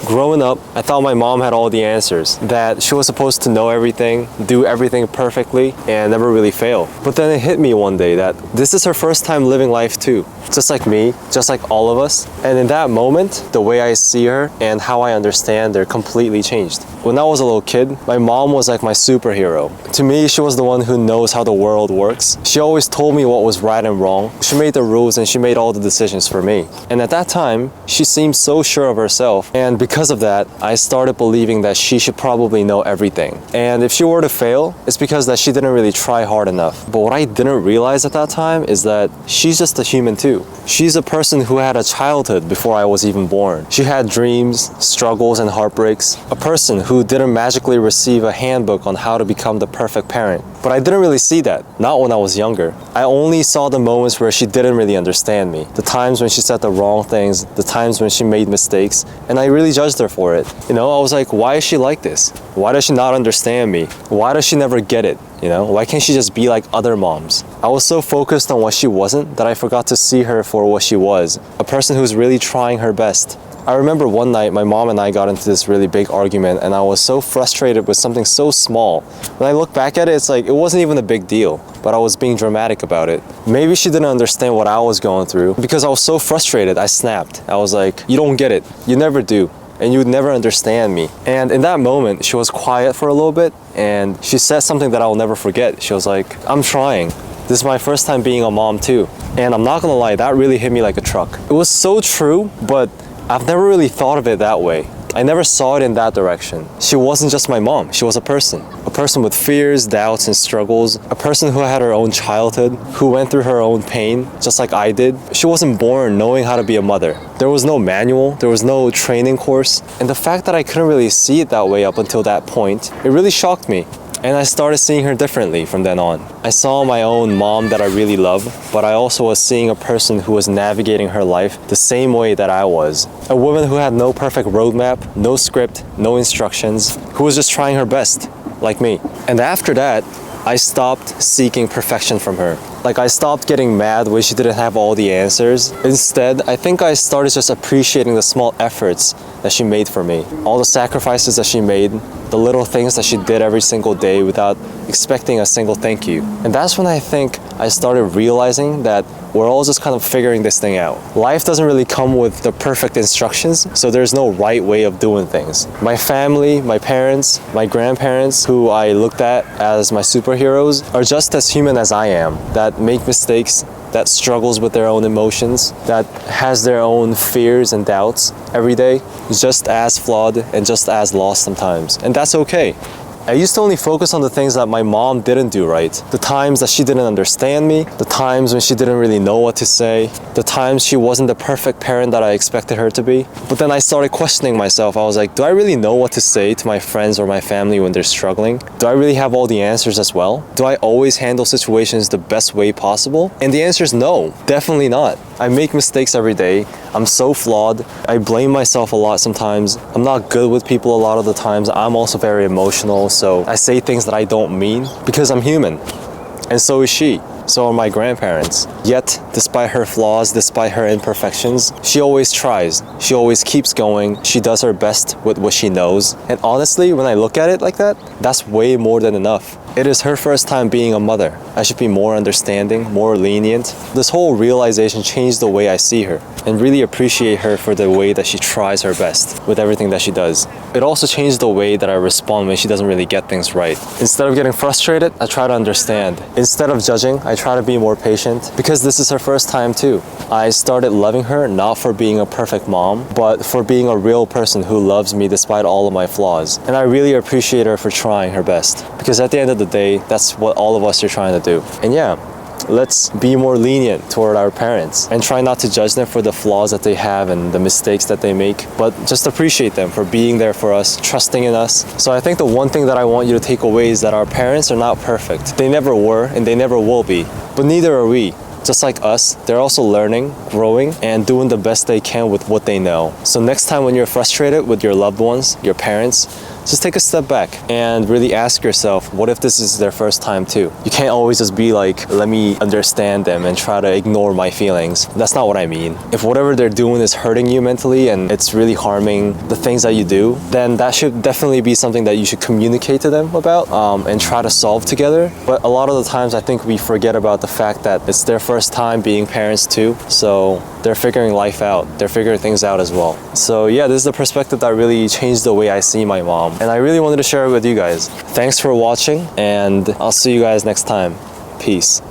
Growing up, I thought my mom had all the answers, that she was supposed to know everything, do everything perfectly, and never really fail. But then it hit me one day that this is her first time living life too. Just like me, just like all of us. And in that moment, the way I see her and how I understand her completely changed. When I was a little kid, my mom was like my superhero. To me, she was the one who knows how the world works. She always told me what was right and wrong. She made the rules and she made all the decisions for me. And at that time, she seemed so sure of herself. And because of that, I started believing that she should probably know everything. And if she were to fail, it's because that she didn't really try hard enough. But what I didn't realize at that time is that she's just a human too. She's a person who had a childhood before I was even born. She had dreams, struggles, and heartbreaks. A person who didn't magically receive a handbook on how to become the perfect parent. But I didn't really see that, not when I was younger. I only saw the moments where she didn't really understand me. The times when she said the wrong things, the times when she made mistakes, and I really judged her for it. I was like, why is she like this? Why does she not understand me? Why does she never get it? Why can't she just be like other moms? I was so focused on what she wasn't that I forgot to see her for what she was, a person who's really trying her best. I remember one night my mom and I got into this really big argument and I was so frustrated with something so small. When I look back at it, it's like it wasn't even a big deal, but I was being dramatic about it. Maybe she didn't understand what I was going through. Because I was so frustrated, I snapped. I was like, you don't get it. You never do. And you would never understand me. And in that moment, she was quiet for a little bit and she said something that I'll never forget. She was like, I'm trying. This is my first time being a mom too. And I'm not gonna lie, that really hit me like a truck. It was so true, but I've never really thought of it that way. I never saw it in that direction. She wasn't just my mom, she was a person. A person with fears, doubts, and struggles. A person who had her own childhood, who went through her own pain, just like I did. She wasn't born knowing how to be a mother. There was no manual, there was no training course. And the fact that I couldn't really see it that way up until that point, it really shocked me. And I started seeing her differently from then on. I saw my own mom that I really love, but I also was seeing a person who was navigating her life the same way that I was. A woman who had no perfect roadmap, no script, no instructions, who was just trying her best, like me. And after that, I stopped seeking perfection from her. I stopped getting mad when she didn't have all the answers. Instead, I think I started just appreciating the small efforts that she made for me. All the sacrifices that she made, the little things that she did every single day without expecting a single thank you. And that's when I think I started realizing that we're all just kind of figuring this thing out. Life doesn't really come with the perfect instructions, so there's no right way of doing things. My family, my parents, my grandparents, who I looked at as my superheroes, are just as human as I am, that make mistakes, that struggles with their own emotions, that has their own fears and doubts every day, just as flawed and just as lost sometimes. And that's okay. I used to only focus on the things that my mom didn't do right. The times that she didn't understand me, the times when she didn't really know what to say, the times she wasn't the perfect parent that I expected her to be. But then I started questioning myself. I was like, do I really know what to say to my friends or my family when they're struggling? Do I really have all the answers as well? Do I always handle situations the best way possible? And the answer is no, definitely not. I make mistakes every day. I'm so flawed. I blame myself a lot sometimes. I'm not good with people a lot of the times. I'm also very emotional, so I say things that I don't mean because I'm human. And so is she. So are my grandparents. Yet, despite her flaws, despite her imperfections, she always tries. She always keeps going. She does her best with what she knows. And honestly, when I look at it like that, that's way more than enough. It is her first time being a mother. I should be more understanding, more lenient. This whole realization changed the way I see her and really appreciate her for the way that she tries her best with everything that she does. It also changed the way that I respond when she doesn't really get things right. Instead of getting frustrated, I try to understand. Instead of judging, I try to be more patient because this is her first time too. I started loving her not for being a perfect mom, but for being a real person who loves me despite all of my flaws. And I really appreciate her for trying her best because at the end of the day, that's what all of us are trying to do. And yeah, let's be more lenient toward our parents and try not to judge them for the flaws that they have and the mistakes that they make, but just appreciate them for being there for us, trusting in us. So I think the one thing that I want you to take away is that our parents are not perfect. They never were and they never will be, but neither are we. Just like us, they're also learning, growing, and doing the best they can with what they know. So next time when you're frustrated with your loved ones, your parents, just take a step back and really ask yourself, what if this is their first time too? You can't always just be like, let me understand them and try to ignore my feelings. That's not what I mean. If whatever they're doing is hurting you mentally and it's really harming the things that you do, then that should definitely be something that you should communicate to them about and try to solve together. But a lot of the times I think we forget about the fact that it's their first time being parents too, so they're figuring life out. They're figuring things out as well. So yeah, this is the perspective that really changed the way I see my mom, and I really wanted to share it with you guys. Thanks for watching, and I'll see you guys next time. Peace.